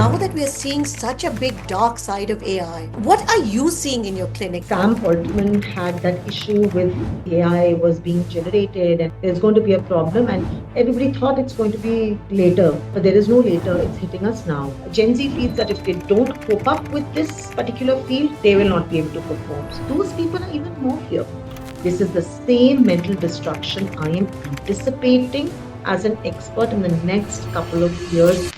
now that we're seeing such a big dark side of AI, what are you seeing in your clinic? Sam Altman had that issue with AI was being generated and there's going to be a problem. And everybody thought it's going to be later, but there is no later. It's hitting us now. Gen Z feels that if they don't cope up with this particular field, they will not be able to perform. So those people are even more fearful. This is the same mental destruction I am anticipating as an expert in the next couple of years.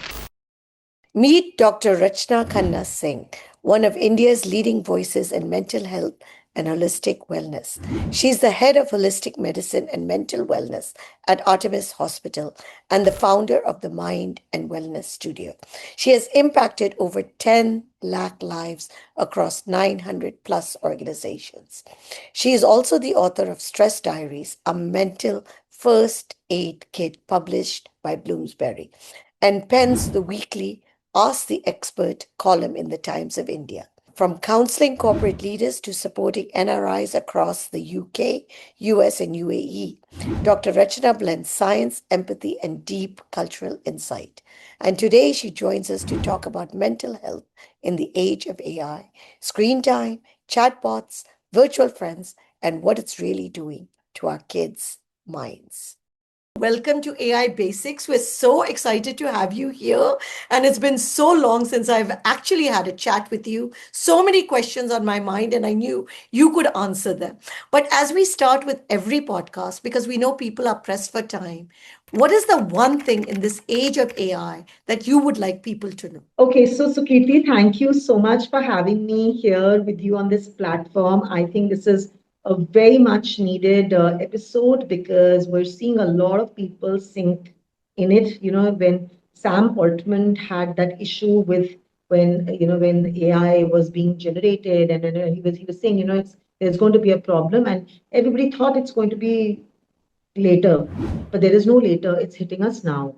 Meet Dr. Rachna Khanna Singh, one of India's leading voices in mental health and holistic wellness. She's the head of holistic medicine and mental wellness at Artemis Hospital and the founder of the Mind and Wellness Studio. She has impacted over 10 lakh lives across 900 plus organizations. She is also the author of Stress Diaries, a mental first aid kit published by Bloomsbury, and pens the weekly Ask the Expert column in the Times of India. From counseling corporate leaders to supporting NRIs across the UK, US, and UAE, Dr. Rachna blends science, empathy, and deep cultural insight. And today she joins us to talk about mental health in the age of AI, screen time, chatbots, virtual friends, and what it's really doing to our kids' minds. Welcome to AI Basics. We're so excited to have you here. And it's been so long since I've actually had a chat with you. So many questions on my mind, and I knew you could answer them. But as we start with every podcast, because we know people are pressed for time, what is the one thing in this age of AI that you would like people to know? Okay, so Sukirti, thank you so much for having me here with you on this platform. I think this is a very much needed episode because we're seeing a lot of people sink in it. You know, when Sam Altman had that issue with when AI was being generated, and he was saying, there's going to be a problem, and everybody thought it's going to be later, but there is no later. It's hitting us now.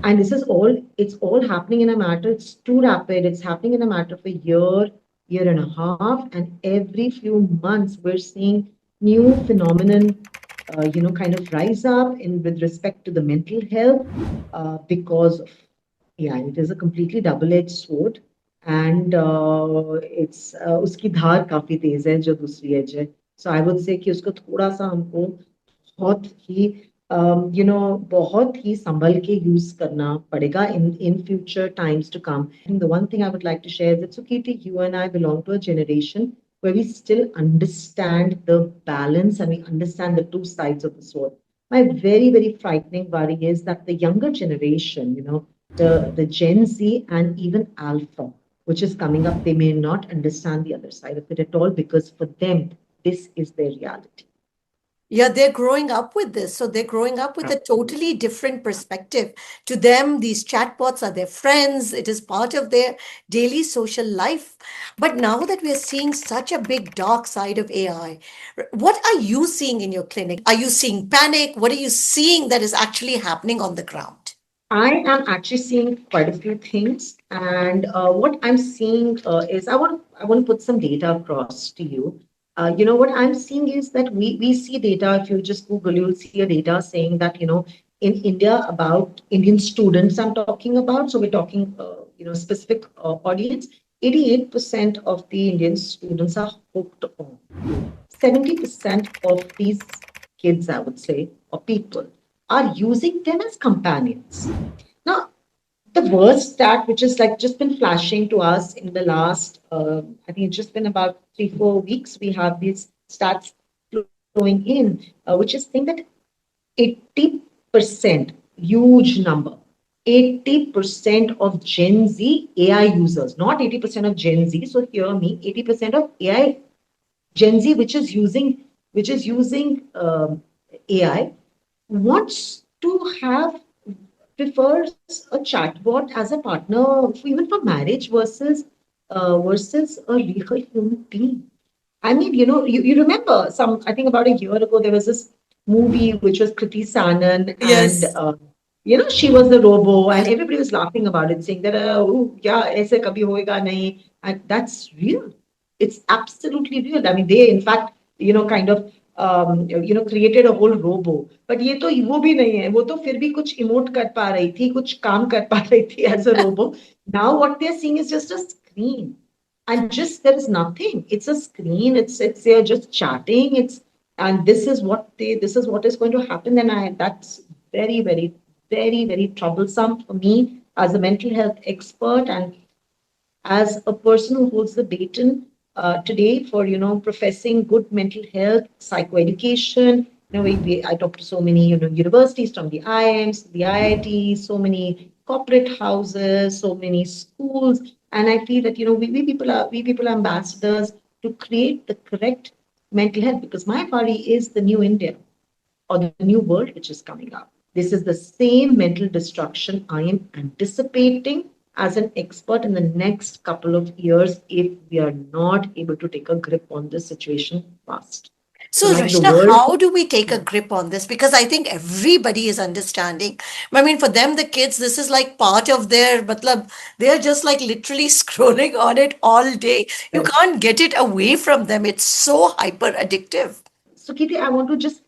And this is all, it's all happening in a matter, it's too rapid. It's happening in a matter of a year, year and a half. And every few months, we're seeing new phenomenon, kind of rise up in with respect to the mental health because of, yeah, it is a completely double-edged sword. And it's उसकी धार काफी तेज है जो दूसरी edge है. So I would say कि उसको थोड़ा सा हमको बहुत ही बहुत ही संभल के यूज करना पड़ेगा in future times to come. I think the one thing I would like to share is that Sukirti, you and I belong to a generation where we still understand the balance and we understand the two sides of the sword. My very, very frightening worry is that the younger generation, the Gen Z and even Alpha, which is coming up, they may not understand the other side of it at all because for them, this is their reality. Yeah, they're growing up with this. So they're growing up with a totally different perspective. To them, these chatbots are their friends. It is part of their daily social life. But now that we're seeing such a big dark side of AI, what are you seeing in your clinic? Are you seeing panic? What are you seeing that is actually happening on the ground? I am actually seeing quite a few things, and what I'm seeing is I want to put some data across to you. What I'm seeing is that we see data. If you just Google, you'll see a data saying that in India about Indian students I'm talking about. So we're talking specific audience. 88% of the Indian students are hooked on. 70% of these kids, I would say, or people are using them as companions. Now, the worst stat, which is like just been flashing to us in the last, I think it's just been about 3, 4 weeks, we have these stats flowing in, which is saying that 80%, huge number, 80% of Gen Z AI users, not 80% of Gen Z. So hear me, 80% of AI Gen Z, which is using AI, wants to have prefers a chatbot as a partner even for marriage versus a real human being. I mean, you remember some, I think about a year ago, there was this movie which was Kriti Sanan, and Yes. she was the robo, and everybody was laughing about it, saying that, oh, yeah, aise kabhi hoega nahi. And that's real. It's absolutely real. I mean, they, in fact, kind of created a whole robo. But ये तो वो भी नहीं है, वो तो फिर भी कुछ emote कर पा रही थी, कुछ काम कर पा रही थी as a robo. Now what they're seeing is just a screen, and just there is nothing. It's a screen. It's they're just chatting. It's and this is what is going to happen. And I that's very very very very troublesome for me as a mental health expert and as a person who holds the baton today for professing good mental health psychoeducation. I talk to so many universities, from the IIMs, the IITs, so many corporate houses, so many schools, and I feel that we people are ambassadors to create the correct mental health, because my worry is the new India or the new world which is coming up. This is the same mental destruction I am anticipating as an expert in the next couple of years if we are not able to take a grip on this situation fast. So, So, like the Rashna, world, how do we take a grip on this? Because I think everybody is understanding. I mean, for them, the kids, this is like part of their, matlab, they're just like literally scrolling on it all day. You can't get it away from them. It's so hyper addictive. So, Kirti, I want to just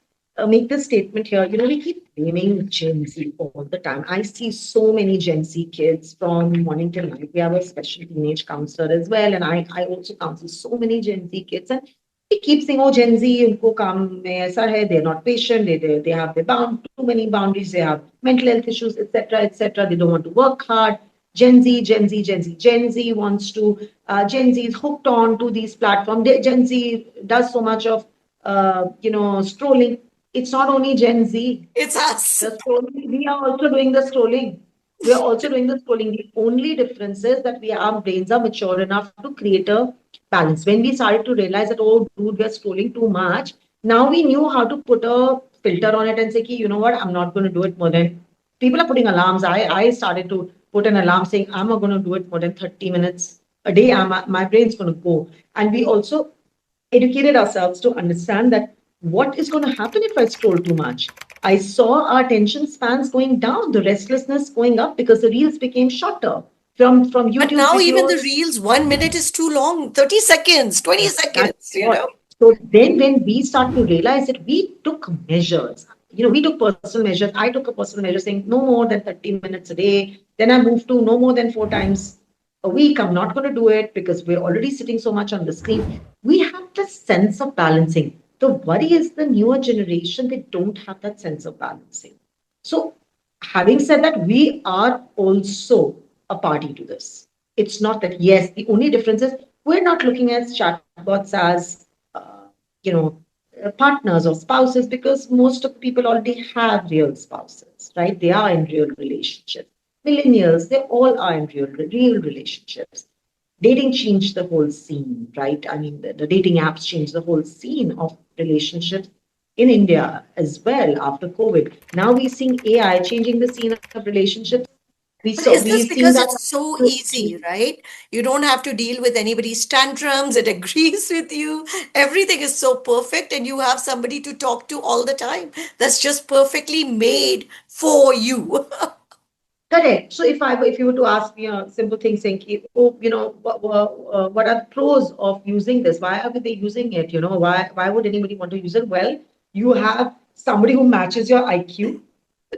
make this statement here. We keep blaming Gen Z all the time. I see so many Gen Z kids from morning till night. We have a special teenage counselor as well, and I also counsel so many Gen Z kids. And we keep saying, "Oh, Gen Z, unko kaam mein aisa hai. They're not patient. They have too many boundaries. They have mental health issues, etc., etc. They don't want to work hard." Gen Z, Gen Z, Gen Z. Gen Z wants to. Gen Z is hooked on to these platforms. Gen Z does so much of scrolling. It's not only Gen Z. It's us. The scrolling, we are also doing the scrolling. We are also doing the scrolling. The only difference is that our brains are mature enough to create a balance. When we started to realize that, oh, dude, we are scrolling too much, now we knew how to put a filter on it and say, you know what, I'm not going to do it more than. People are putting alarms. I started to put an alarm saying, I'm not going to do it more than 30 minutes a day. My brain's going to go. And we also educated ourselves to understand that what is going to happen if I scroll too much. I saw our attention spans going down, the restlessness going up because the reels became shorter from But YouTube now, even the videos. reels, 1 minute is too long. 30 seconds, 20 That's seconds, you what. know. So then when we start to realize it, we took measures. We took personal measures. I took a personal measure saying no more than 30 minutes a day. Then I moved to no more than 4 times a week. I'm not going to do it because we're already sitting so much on the screen. We have this sense of balancing. The worry is the newer generation, they don't have that sense of balancing. So, having said that, we are also a party to this. It's not that, yes, the only difference is we're not looking at chatbots as, you know, partners or spouses, because most of the people already have real spouses, right? They are in real relationships. Millennials, they all are in real relationships. Dating changed the whole scene, right? I mean, the dating apps changed the whole scene of relationships in India as well after COVID. Now we're seeing AI changing the scene of relationships. But is We've this seen because that. it's so easy, right? You don't have to deal with anybody's tantrums. It agrees with you. Everything is so perfect, and you have somebody to talk to all the time. That's just perfectly made for you. Correct. So if you were to ask me a simple thing saying, oh, what are the pros of using this? Why are they using it? Why would anybody want to use it? Well, you have somebody who matches your IQ.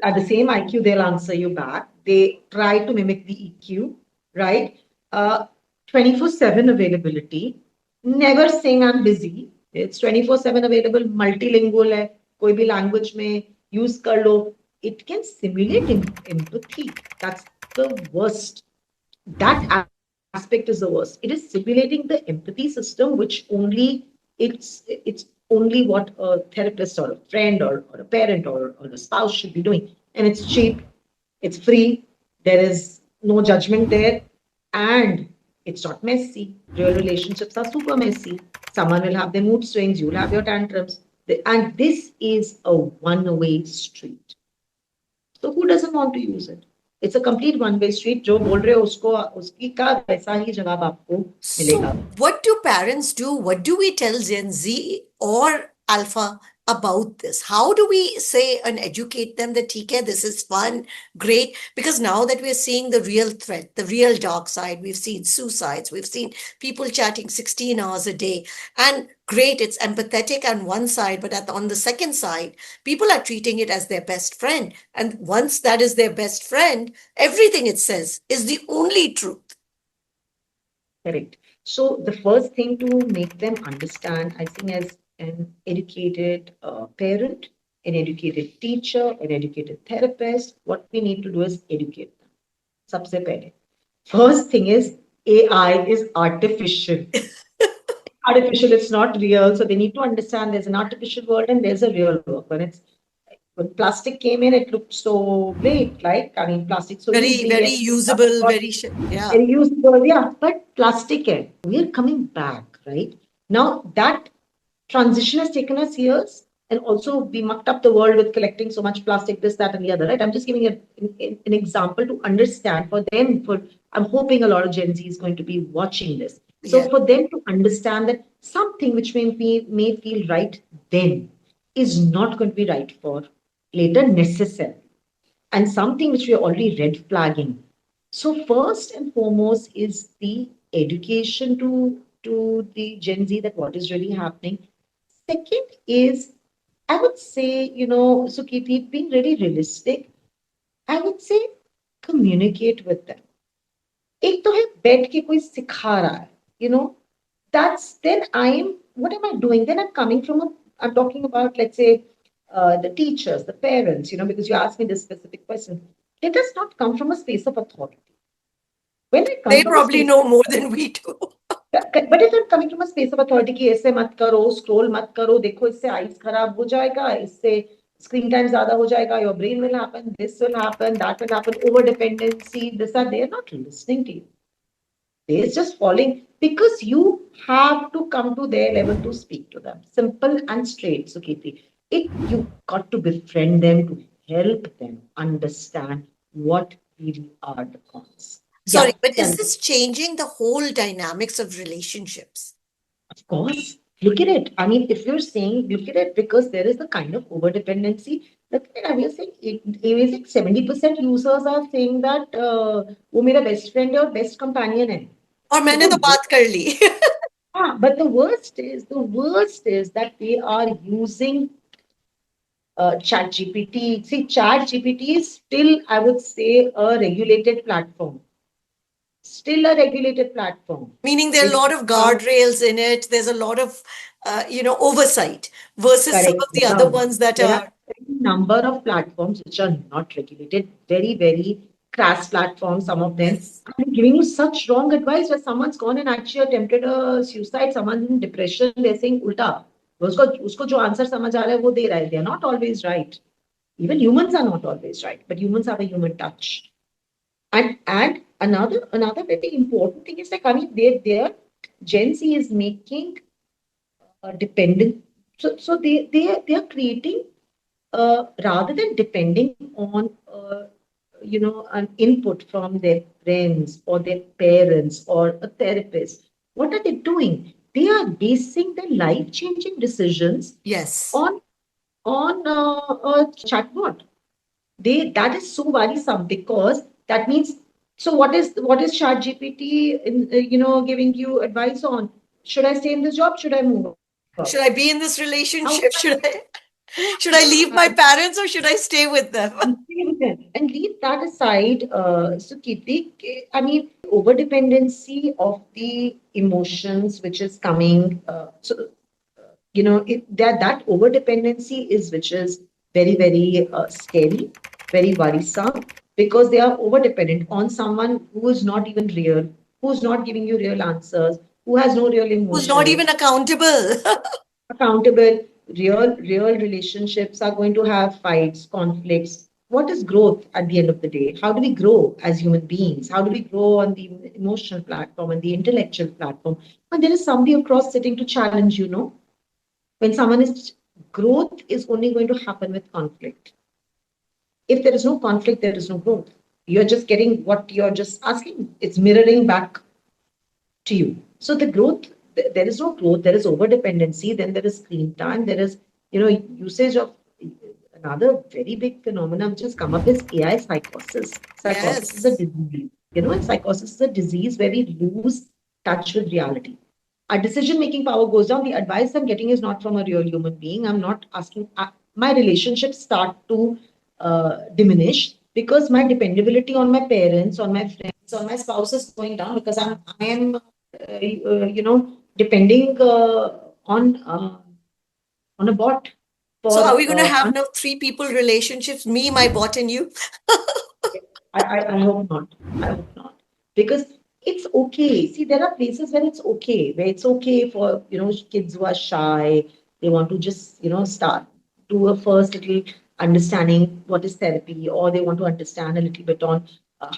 At the same IQ, they'll answer you back. They try to mimic the EQ, right? 24/7 availability. Never saying I'm busy. It's 24/7 available, multilingual hai. कोई भी language में use कर लो. It can simulate empathy. That's the worst. That aspect is the worst. It is simulating the empathy system, which it's only what a therapist or a friend or a parent or a spouse should be doing. And it's cheap, it's free, there is no judgment there, and it's not messy. Real relationships are super messy. Someone will have their mood swings, you'll have your tantrums. And this is a one-way street. So who doesn't want to use it? It's a complete one-way street. जो बोल रहे हो उसको उसकी का वैसा ही जवाब आपको So, मिलेगा. what do parents do? What do we tell Gen Z or Alpha about this? How do we say and educate them that TK, this is fun, great? Because now that we're seeing the real threat, the real dark side, we've seen suicides, we've seen people chatting 16 hours a day. And great, it's empathetic on one side, but on the second side, people are treating it as their best friend. And once that is their best friend, everything it says is the only truth. Correct. So the first thing to make them understand, I think, as an educated parent, an educated teacher, an educated therapist, what we need to do is educate them. सबसे पहले. First thing is AI is artificial. Artificial, it's not real. So they need to understand there's an artificial world and there's a real world. When plastic came in, it looked so great, like I mean, plastic so Very, easy, very and usable, yeah. very usable, yeah. But plastic, we're coming back, right? Now that transition has taken us years, and also we mucked up the world with collecting so much plastic, this, that, and the other, right? I'm just giving an example to understand for them. For I'm hoping a lot of Gen Z is going to be watching this, so Yeah. for them to understand that something which may feel right then is not going to be right for later necessarily, and something which we are already red flagging. So first and foremost is the education to the Gen Z that what is really happening. Second is, I would say, Sukirti, being really realistic, I would say communicate with them. एक तो है बैठ के कोई सिखा रहा है, you know, that's then what am I doing? Then I'm talking about, let's say, the teachers, the parents, because you asked me this specific question. It does not come from a space of authority. When I come They from a probably space, know more than we do. but if I'm coming from a space of authority कि ऐसे मत करो, scroll मत करो, देखो इससे eyes खराब हो जाएगा, इससे screen time ज़्यादा हो जाएगा, your brain will happen, this will happen, that will happen, over dependency, this are they're not listening to you. They're just falling because you have to come to their level to speak to them. Simple and straight, Sukirti. You got to befriend them to help them understand what really are the cons. Yeah, Sorry, but tell is me. this changing the whole dynamics of relationships? Of course, look at it. I mean, if you're saying look at it because there is a kind of over dependency. Look at it. I was saying, it 70% users are saying that वो मेरा best friend है और best companion है. और But मैंने तो बात कर ली. the worst is that they are using Chat GPT. See, Chat GPT is still, I would say, a regulated platform. Still a regulated platform. Meaning there are a It's lot of now guardrails in it. There's a lot of, oversight versus some correct. of the other ones that There are are. a number of platforms which are not regulated. Very, very crass platforms. Some of them Yes. are giving you such wrong advice where someone's gone and actually attempted a suicide. Someone in depression. They're saying ulta. उसको जो answer समझ आ रहा है वो दे रहा है. They are not always right. Even humans are not always right, but humans have a human touch. And another very important thing is like I mean they Gen Z is making dependent. So they are creating rather than depending on an input from their friends or their parents or a therapist. What are they doing? They are basing their life changing decisions Yes. on a chatbot. That is so worrisome because that means, so what is chat gpt in, giving you advice on? Should I stay in this job? Should I move out? Should I be in this How relationship? Should I leave yeah, my parents or should I stay with them? and stay with them. And leave that aside, Sukirti, I mean, over dependency of the emotions which is coming. That over dependency is which is very, very scary, very worrisome because they are over dependent on someone who is not even real, who's not giving you real answers, who has no real Who's not emotions, even accountable? accountable. Real relationships are going to have fights, conflicts. What is growth at the end of the day? How do we grow as human beings? How do we grow on the emotional platform and the intellectual platform when there is somebody across sitting to challenge when someone is growth is only going to happen with conflict. If there is no conflict, there is no growth. You're just getting what you're just asking. It's mirroring back to you. So the growth, there is no growth, there is over dependency, then there is screen time, there is usage of another very big phenomenon which has come up is AI psychosis. Psychosis is a Yes. disease, and psychosis is a disease where we lose touch with reality. Our decision making power goes down. The advice I'm getting is not from a real human being. I'm not asking, my relationships start to diminish because my dependability on my parents, on my friends, on my spouse is going down because I am, depending on a bot So for are we going to have now three people relationships, me, my bot, and you? I hope not. I hope not. Because it's okay. See, there are places where it's okay for, kids who are shy. They want to just, start, do a first little understanding what is therapy, or they want to understand a little bit on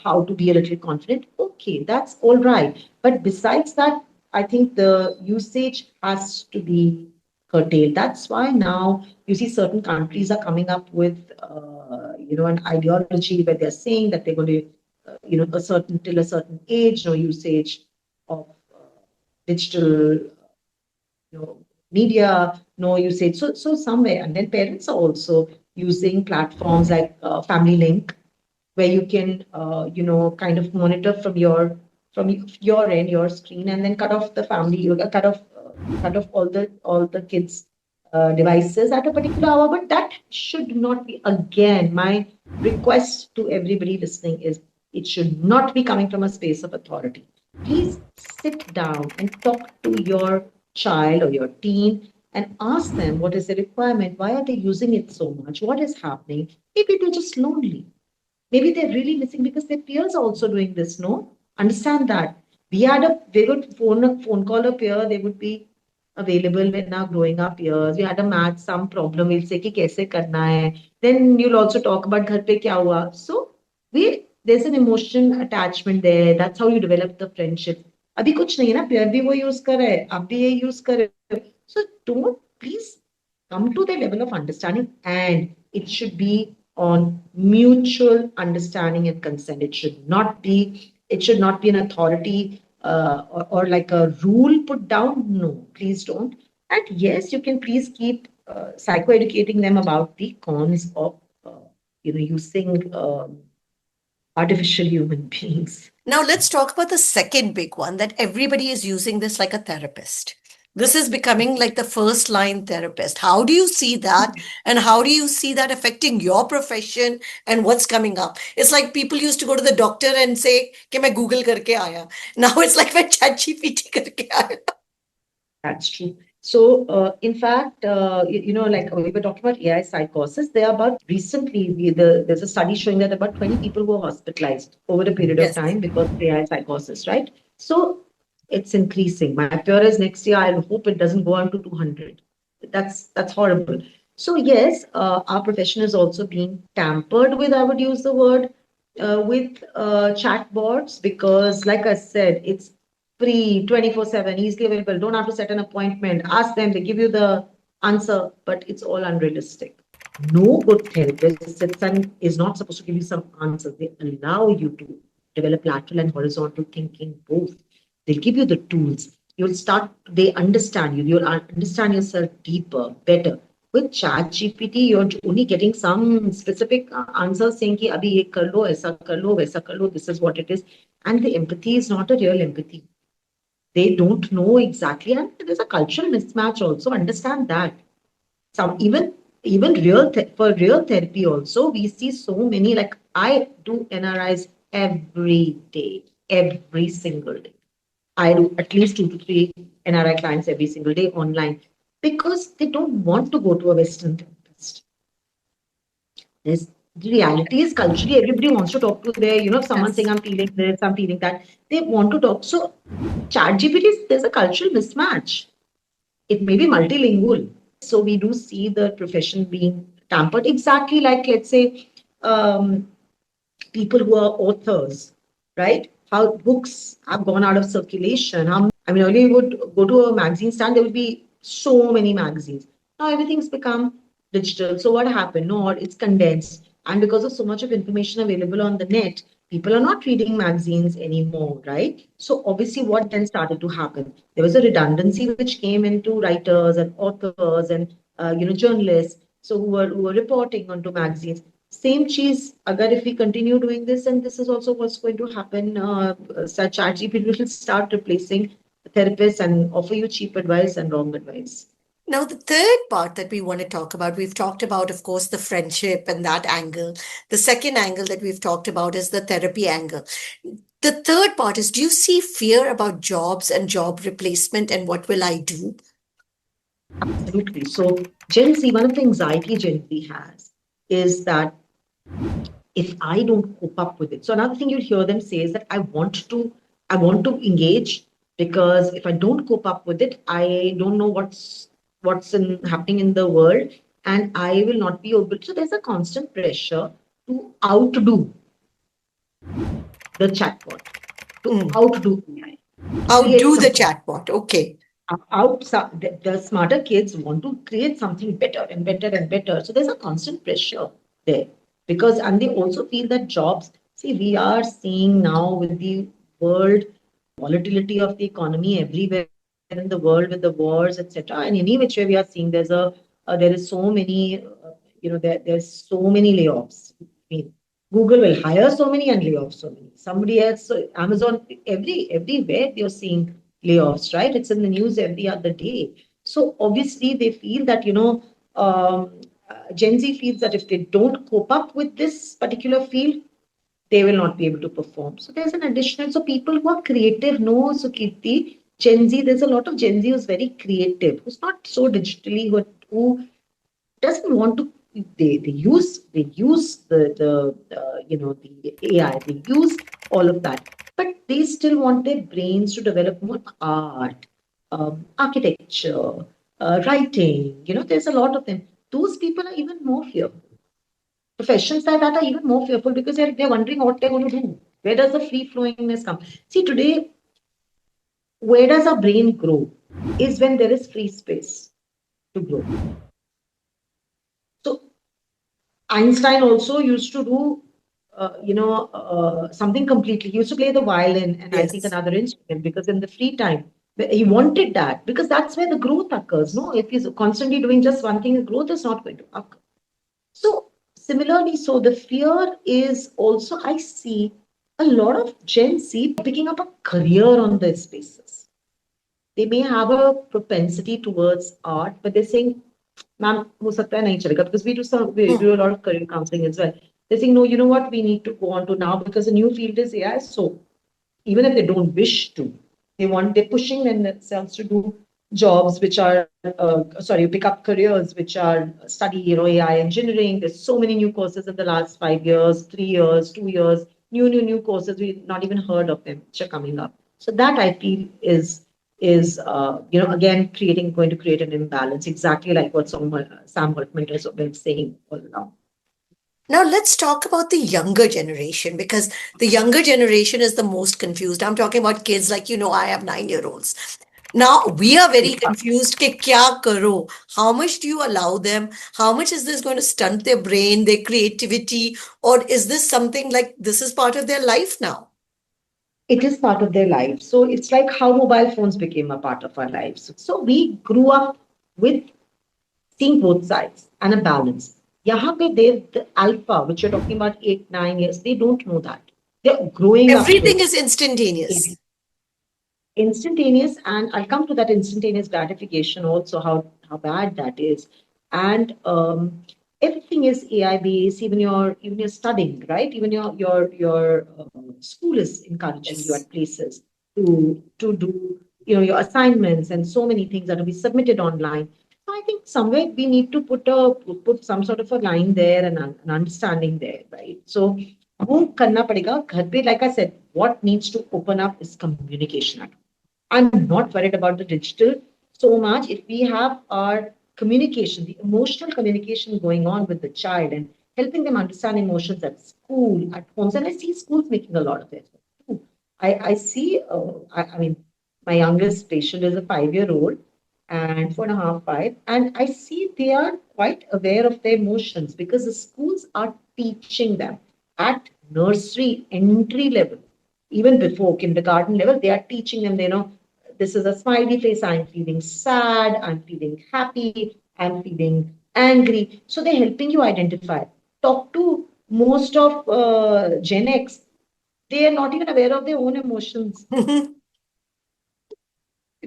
how to be a little confident. Okay, that's all right. But besides that, I think the usage has to be curtailed. That's why now you see certain countries are coming up with, an ideology where they're saying that they're going to, a certain till a certain age, no usage of digital, media, no usage. So somewhere, and then parents are also using platforms like Family Link, where you can, kind of monitor from your end, your screen, and then cut off the family, cut off all the kids' devices at a particular hour. But that should not be. Again, my request to everybody listening is it should not be coming from a space of authority. Please sit down and talk to your child or your teen and ask them what is the requirement, why are they using it so much, what is happening. Maybe they're just lonely. Maybe they're really missing because their peers are also doing this. No, understand that. We would phone call a peer. They would be available when our growing up years. We had a math some problem. We'll say कि कैसे करना है. Then you'll also talk about घर पे क्या हुआ. So there's an emotion attachment there. That's how you develop the friendship. अभी कुछ नहीं है ना. पेयर भी वो use कर रहे हैं. आप भी ये use कर रहे हो. So don't please come to the level of understanding, and it should be on mutual understanding and consent. It should not be an authority, or like a rule put down. No, please don't. And yes, you can please keep psychoeducating them about the cons of using artificial human beings. Now, let's talk about the second big one that everybody is using this like a therapist. This is becoming like the first line therapist. How do you see that? And how do you see that affecting your profession and what's coming up? It's like people used to go to the doctor and say, कि मैं Google करके आया. Now it's like मैं ChatGPT करके आया. That's true. So, in fact, like we were talking about AI psychosis, there are about recently, there's a study showing that about 20 people were hospitalized over a period of Yes. time because of AI psychosis, right? So, it's increasing. My fear is next year, I hope it doesn't go on to 200. That's horrible. So, yes, our profession is also being tampered with, I would use the word, with chatbots because, like I said, it's free, 24/7, easily available. Don't have to set an appointment. Ask them, they give you the answer, but it's all unrealistic. No good therapist sits and is not supposed to give you some answers. They allow you to develop lateral and horizontal thinking both. They'll give you the tools. They understand you. You'll understand yourself deeper, better. With Chat GPT, you're only getting some specific answers saying कि अभी ये कर लो, ऐसा कर लो, वैसा कर लो, this is what it is. And the empathy is not a real empathy. They don't know exactly, and there's a cultural mismatch also. Understand that. Some even for real therapy also, we see so many. Like I do NRIs every day, every single day. I do at least 2 to 3 NRI clients every single day online because they don't want to go to a Western therapist. There's the reality is culturally everybody wants to talk to their, if someone saying Yes. I'm feeling this, I'm feeling that, they want to talk. So ChatGPT, there's a cultural mismatch. It may be multilingual. So we do see the profession being tampered exactly like, let's say, um, people who are authors, right? How books have gone out of circulation. I mean, earlier you would go to a magazine stand, there would be so many magazines. Now everything's become digital. So what happened? No, it's condensed. And because of so much of information available on the net, people are not reading magazines anymore, right? So obviously, what then started to happen? There was a redundancy which came into writers and authors, and journalists, so who are reporting onto magazines. Same cheese. Agar if we continue doing this, and this is also what's going to happen. Such ChatGPT will start replacing therapists and offer you cheap advice and wrong advice. Now, the third part that we want to talk about, we've talked about, of course, the friendship and that angle. The second angle that we've talked about is the therapy angle. The third part is, do you see fear about jobs and job replacement and what will I do? Absolutely. So Gen Z, one of the anxiety Gen Z has is that if I don't cope up with it. So another thing you'll hear them say is that I want to engage because if I don't cope up with it, I don't know happening in the world, and I will not be able. So there's a constant pressure to outdo the chatbot, to Mm. outdo AI, to create Outdo the something chatbot. Okay. outside. The smarter kids want to create something better and better and better. So there's a constant pressure there because, and they also feel that jobs. See, we are seeing now with the world volatility of the economy everywhere in the world with the wars, etc. And any which way we are seeing, there is so many, there's so many layoffs. I mean, Google will hire so many and lay off so many. Somebody else, so Amazon, everywhere you're seeing layoffs, right? It's in the news every other day. So obviously they feel that, Gen Z feels that if they don't cope up with this particular field, they will not be able to perform. So there's an additional, so people who are creative know, so Kirti, Gen Z, there's a lot of Gen Z who's very creative, who's not so digitally, who doesn't want to, they use the AI, they use all of that, but they still want their brains to develop more art, architecture, writing. There's a lot of them. Those people are even more fearful. Professions like that are even more fearful because they're wondering what they're going to do. Where does the free flowingness come? See, today, where does our brain grow is when there is free space to grow. So Einstein also used to do, something completely. He used to play the violin and I think Yes. another instrument because in the free time, he wanted that because that's where the growth occurs. No, if he's constantly doing just one thing, the growth is not going to occur. So similarly, so the fear is also, I see a lot of Gen Z picking up a career on their spaces. They may have a propensity towards art, but they're saying, "Ma'am, हो सकता है नहीं चलेगा," because we Mm. do a lot of career counseling as well. They're saying, "No, you know what? We need to go on to now because the new field is AI." So even if they don't wish to, they're pushing themselves to do jobs which are sorry, pick up careers which are study AI engineering. There's so many new courses in the last 5 years, 3 years, 2 years, new courses we've not even heard of them which are coming up. So that I feel is again creating going to create an imbalance, exactly like what Sam Altman has been saying all along. Now, let's talk about the younger generation because the younger generation is the most confused. I'm talking about kids like, I have 9-year-olds. Now, we are very confused. Ke kya karo? How much do you allow them? How much is this going to stunt their brain, their creativity? Or is this something like this is part of their life now? It is part of their life. So it's like how mobile phones became a part of our lives. So we grew up with seeing both sides and a balance. Yahan pe the alpha, which you're talking about 8, 9 years, they don't know that. They're growing up Everything with is instantaneous. instantaneous, and I'll come to that instantaneous gratification also, how bad that is. And everything is AI based, even your studying, right? Even your school is encouraging you Yes. at places to do your assignments, and so many things that will be submitted online. So I think somewhere we need to put some sort of a line there, and an understanding there, right? So वो करना पड़ेगा घर पे. Like I said, what needs to open up is communication. I'm not worried about the digital so much. If we have our communication, the emotional communication going on with the child and helping them understand emotions at school, at homes, and I see schools making a lot of effort too. I see, I mean, my youngest patient is a 5 year old and 4.5, 5, and I see they are quite aware of their emotions because the schools are teaching them at nursery entry level, even before kindergarten level. They are teaching them, this is a smiley face, I'm feeling sad, I'm feeling happy. I'm feeling angry. So they're helping you identify. Talk to most of Gen X. They are not even aware of their own emotions.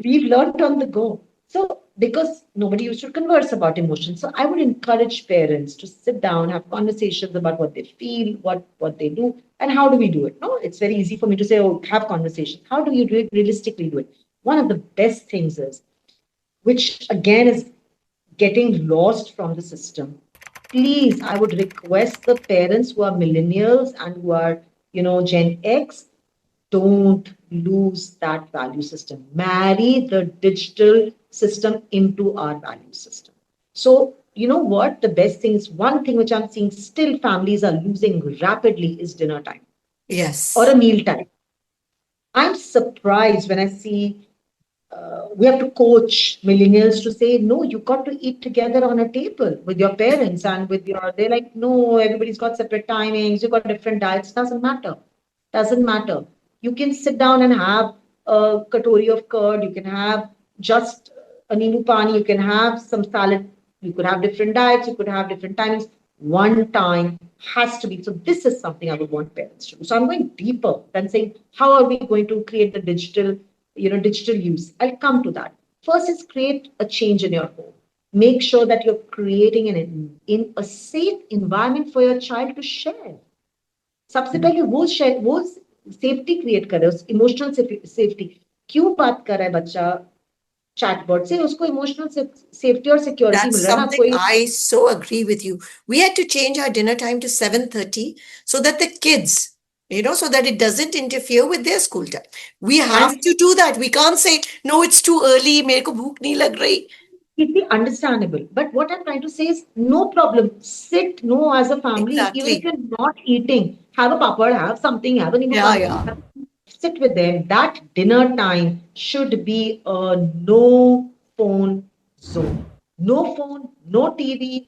We've learned on the go. So, because nobody used to converse about emotions, so I would encourage parents to sit down, have conversations about what they feel, what they do, and how do we do it. No, it's very easy for me to say, oh, have conversations. How do you do it realistically? Do it. One of the best things is, which again is getting lost from the system. Please, I would request the parents who are millennials and who are, Gen X, don't lose that value system. Marry the digital system into our value system. So, you know what? The best thing is one thing which I'm seeing still families are losing rapidly is dinner time or Yes. a meal time. I'm surprised when I see we have to coach millennials to say, no, you got to eat together on a table with your parents and with your, they're like, no, everybody's got separate timings, you've got different diets. Doesn't matter. Doesn't matter. You can sit down and have a katori of curd. You can have just a nimu pani. You can have some salad. You could have different diets. You could have different timings. One time has to be. So this is something I would want parents to do. So I'm going deeper than saying how are we going to create the digital use. I'll come to that. First is create a change in your home. Make sure that you're creating in a safe environment for your child to share. सबसे पहले वो safety create करे, उस emotional safety. क्यों बात कर रहा है बच्चा चैटबॉट से? उसको इमोशनल सेफ्टी और सिक्योरिटी That's मिल रहा है ना. something कोई I so agree with you. We had to change our dinner time to 7:30 so that the kids, so that it doesn't interfere with their school time. We have and to do that. We can't say, no, it's too early. मेरे को भूख नहीं लग रही. completely understandable. But what I'm trying to say is no problem. Sit, no, as a family, even if Exactly. you're not eating, have a papad, have something, have a nimu Yeah, pani, yeah. sit with them. That dinner time should be a no phone zone. No phone, no TV,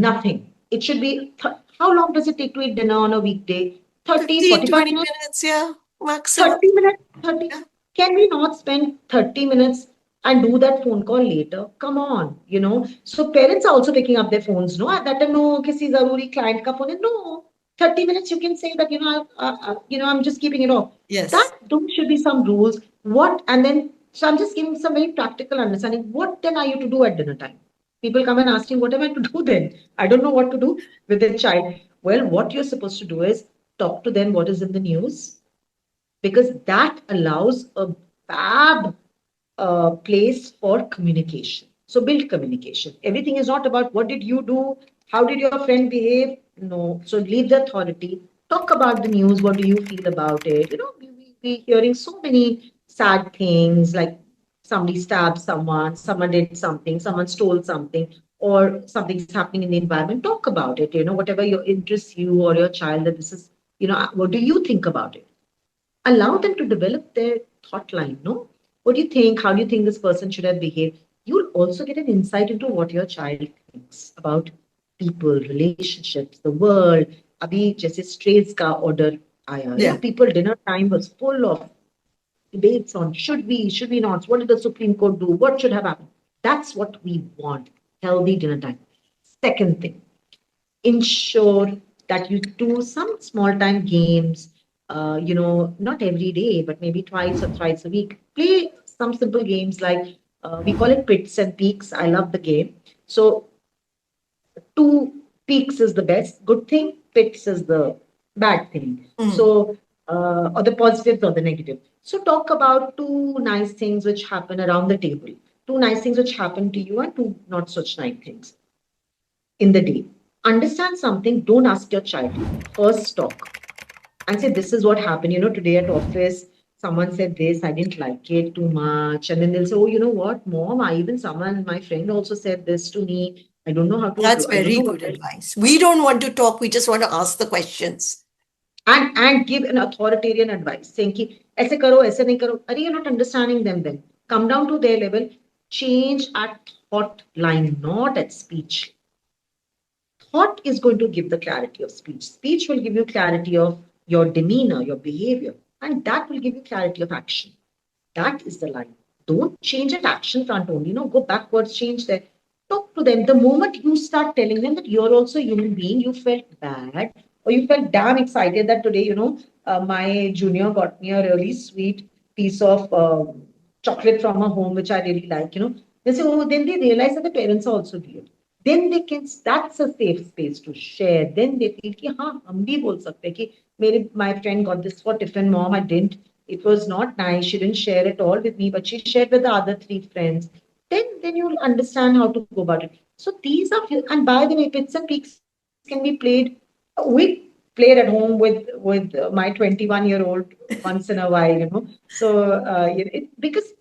nothing. It should be, how long does it take to eat dinner on a weekday? 30, 15, 45 20 minutes? minutes, yeah, maximum. 30 minutes, 30. Yeah. Can we not spend 30 minutes and do that phone call later? Come on, So parents are also picking up their phones, no? At that time, no, kisi zaruri client ka phone hai. No, 30 minutes you can say that, I'm just keeping it off. Yes. That those should be some rules. What, and then, so I'm just giving some very practical understanding. What then are you to do at dinner time? People come and ask you, what am I to do then? I don't know what to do with a child. Well, what you're supposed to do is talk to them what is in the news, because that allows a fab place for communication. So build communication. Everything is not about what did you do, how did your friend behave. No. So leave the authority. Talk about the news. What do you feel about it? We hearing so many sad things like somebody stabbed someone, someone did something, someone stole something, or something's happening in the environment. Talk about it. Whatever your interests you or your child, that this is, what do you think about it? Allow them to develop their thought line. No, what do you think? How do you think this person should have behaved? You'll also get an insight into what your child thinks about people, relationships, the world. Abhi jaise strays ka order आया, Yeah. people dinner time was full of debates on should we not, what did the Supreme Court do, what should have happened. That's what we want. Healthy dinner time. Second thing, ensure that you do some small time games, not every day, but maybe twice or thrice a week. Play some simple games like we call it pits and peaks. I love the game. So, two peaks is the best good thing, pits is the bad thing. Mm. So, or the positives or the negative. So, talk about two nice things which happen around the table, two nice things which happen to you, and two not such nice things in the day. Understand something, don't ask your child. First talk and say, this is what happened, today at office. Someone said this, I didn't like it too much. And then they'll say, oh, you know what, mom, my friend also said this to me. I don't know how to That's do, I don't very know what good advice. We don't want to talk, we just want to ask the questions. and give an authoritarian advice saying ki aise karo, aise nahi karo. Are you're not understanding them then. Come down to their level, change at thought line, not at speech. Thought is going to give the clarity of speech. Speech will give you clarity of your demeanor, your behavior, and that will give you clarity of action. That is the line. Don't change at action front only. No, go backwards, change there. Talk to them. The moment you start telling them that you're also a human being, you felt bad or you felt damn excited that today, my junior got me a really sweet piece of chocolate from a home, which I really like, they say, oh, then they realize that the parents are also weird. Then they can, that's a safe space to share. Then they feel कि हाँ हम भी बोल सकते हैं कि my friend got this for tiffin, mom, I didn't. It was not nice. She didn't share it all with me, but she shared with the other three friends. Then you'll understand how to go about it. So these are few, and by the way, Pits and Peaks can be played. We played at home with my 21-year-old once in a while, So because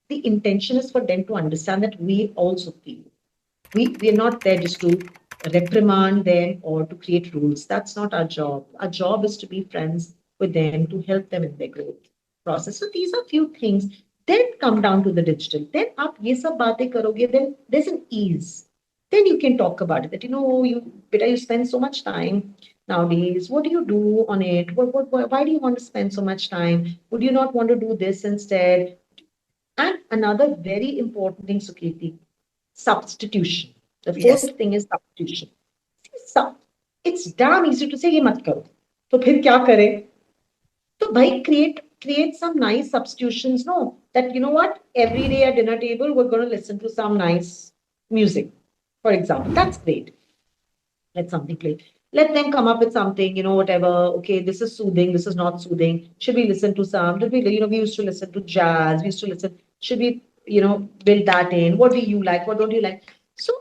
the intention is for them to understand that we also feel. We are not there just to reprimand them or to create rules. That's not our job. Our job is to be friends with them, to help them in their growth process. So these are few things. Then come down to the digital. Then आप ये सब बातें करोगे, then there's an ease. Then you can talk about it. That you beta, you spend so much time nowadays. What do you do on it? Why do you want to spend so much time? Would you not want to do this instead? And another very important thing, Sukirti, substitution. The fourth Yes. thing is substitution. Sub- it's damn easy to say ये मत करो. तो फिर क्या करें? तो भाई create some nice substitutions. No, that you know what? Every day at dinner table we're going to listen to some nice music, for example. That's great. Let something play. Let them come up with something, whatever. Okay, this is soothing, this is not soothing. Should we listen to some? Did we, we used to listen to jazz, we used to listen. Should we, build that in? What do you like? What don't you like? So,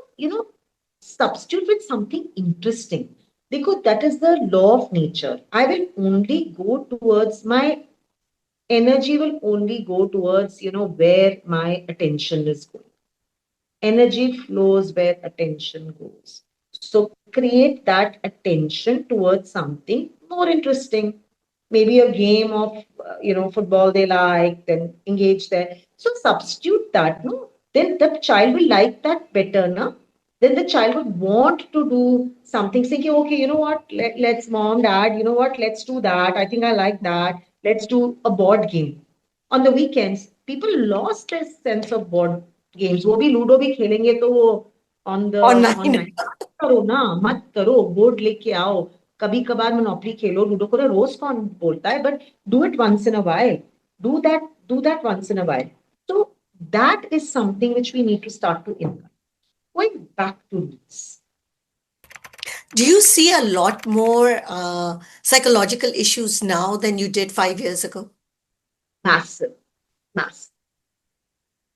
substitute with something interesting. Because that is the law of nature. I will only go towards my energy, will only go towards, where my attention is going. Energy flows where attention goes. So create that attention towards something more interesting. Maybe a game of football they like, then engage there. So substitute that, no? Then the child will like that better, no? Then the child would want to do something, thinking, okay, you know what? Let's mom, dad, you know what? Let's do that. I think I like that. Let's do a board game on the weekends. People lost their sense of board games. वो भी ludo भी खेलेंगे तो वो on the Online. online करो ना, मत करो, बोर्ड लेके आओ. कभी कभार मोनोपोली खेलो, लूडो करो. रोज कौन बोलता है? But do it once in a while. Do that once in a while. So that is something which we need to start to inculcate. Going back to this, Do you see a lot more psychological issues now than you did 5 years ago? massive, massive.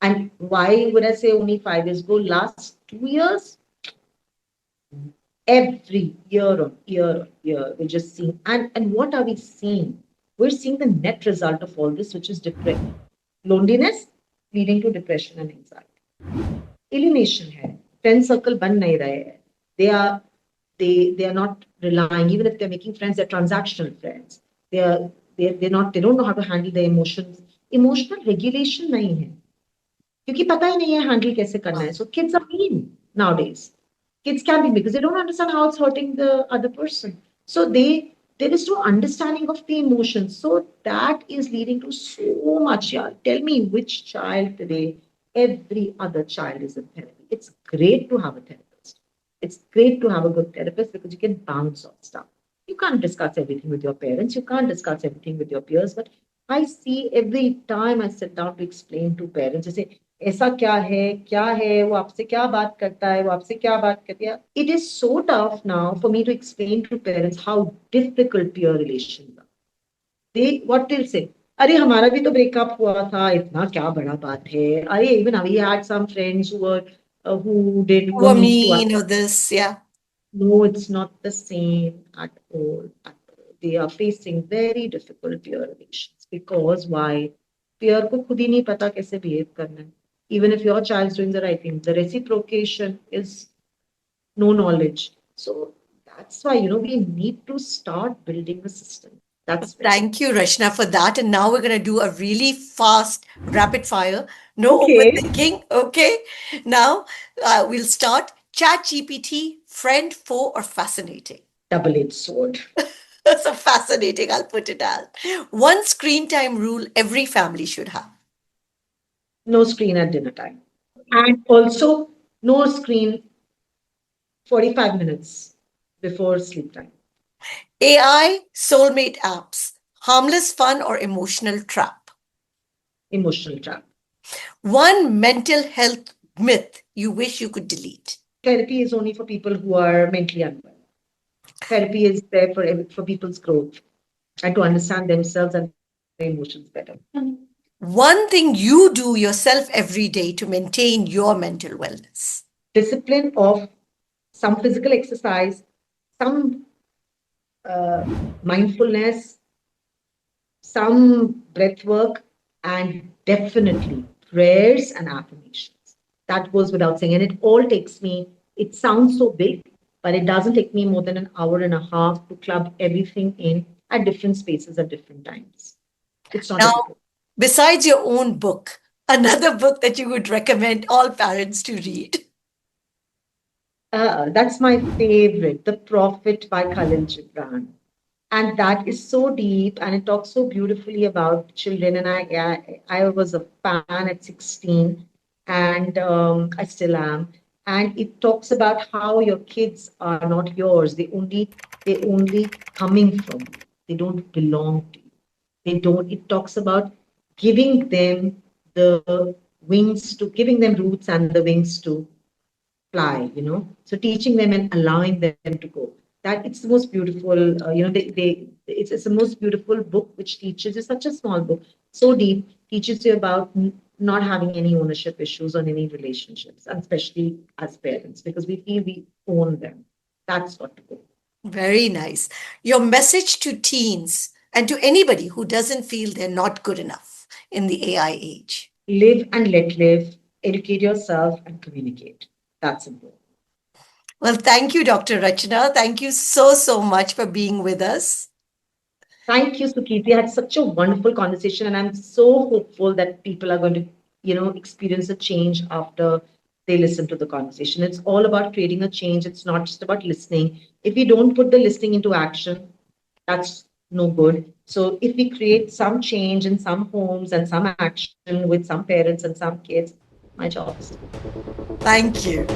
And why would I say only 5 years ago? Last 2 years, every year, we're just seeing. And what are we seeing? We're seeing the net result of all this, which is depression, loneliness leading to depression and anxiety. Alienation है, friend circle बन नहीं रहे हैं. They are they are not relying, even if they're making friends, they're transactional friends. They are they don't know how to handle their emotions. Emotional regulation नहीं है. क्योंकि पता ही नहीं है हैंडल कैसे करना है. So kids are mean nowadays. Kids can be because they don't understand how it's hurting the other person. So there is no understanding of the emotions. So that is leading to so much. Yeah, tell me which child today, every other child is in therapy. It's great to have a therapist. It's great to have a good therapist because you can bounce off stuff. You can't discuss everything with your parents. You can't discuss everything with your peers. But I see every time I sit down to explain to parents, I say, ऐसा क्या है वो आपसे क्या बात करता है वो आपसे क्या बात करती है. It is so tough now for me to explain to parents how difficult peer relations are. They what they'll say, अरे हमारा भी तो ब्रेकअप हुआ था, इतना क्या बड़ा बात है. अरे even we had some friends who were Or mean to us. mean or this, yeah. No, it's not the same at all. At all. They are facing very difficult peer relations because why? Peer को खुद ही नहीं पता कैसे behave करना है. Even if your child is doing the right thing, the reciprocation is no knowledge. So that's why we need to start building a system. That's very Thank you, Rachna, for that. And now we're going to do a really fast rapid fire. No okay. overthinking. Okay. Now we'll start. Chat GPT, friend, foe, or fascinating? Double-edged sword. So fascinating, I'll put it as. One screen time rule every family should have. No screen at dinner time. And also No screen 45 minutes before sleep time. AI, soulmate apps, harmless fun or emotional trap. Emotional trap. One mental health myth you wish you could delete. Therapy is only for people who are mentally unwell. Therapy is there for people's growth and to understand themselves and their emotions better. One thing you do yourself every day to maintain your mental wellness. Discipline of some physical exercise, some uh, mindfulness, some breath work, and definitely prayers and affirmations. That goes without saying. And it all takes me, it sounds so big, but it doesn't take me more than an hour and a half to club everything in at different spaces at different times. It's not Now, difficult. besides your own book, another book that you would recommend all parents to read. That's my favorite, The Prophet by Khalil Gibran. And that is so deep and it talks so beautifully about children. And I was a fan at 16 and I still am. And it talks about how your kids are not yours. They only coming from you. They don't belong to you. They don't. It talks about giving them the wings to giving them roots and the wings to fly. So teaching them and allowing them to go. That it's the most beautiful, it's the most beautiful book which teaches. It's such a small book, so deep, teaches you about not having any ownership issues on any relationships, and especially as parents, because we feel we own them. That's what to go. Very nice. Your message to teens and to anybody who doesn't feel they're not good enough in the AI age. Live and let live, educate yourself and communicate. That's important. Well, thank you, Dr. Rachna. Thank you so, so much for being with us. Thank you, Sukirti. I had such a wonderful conversation, and I'm so hopeful that people are going to experience a change after they listen to the conversation. It's all about creating a change. It's not just about listening. If we don't put the listening into action, that's no good. So if we create some change in some homes and some action with some parents and some kids, my job is done. Thank you.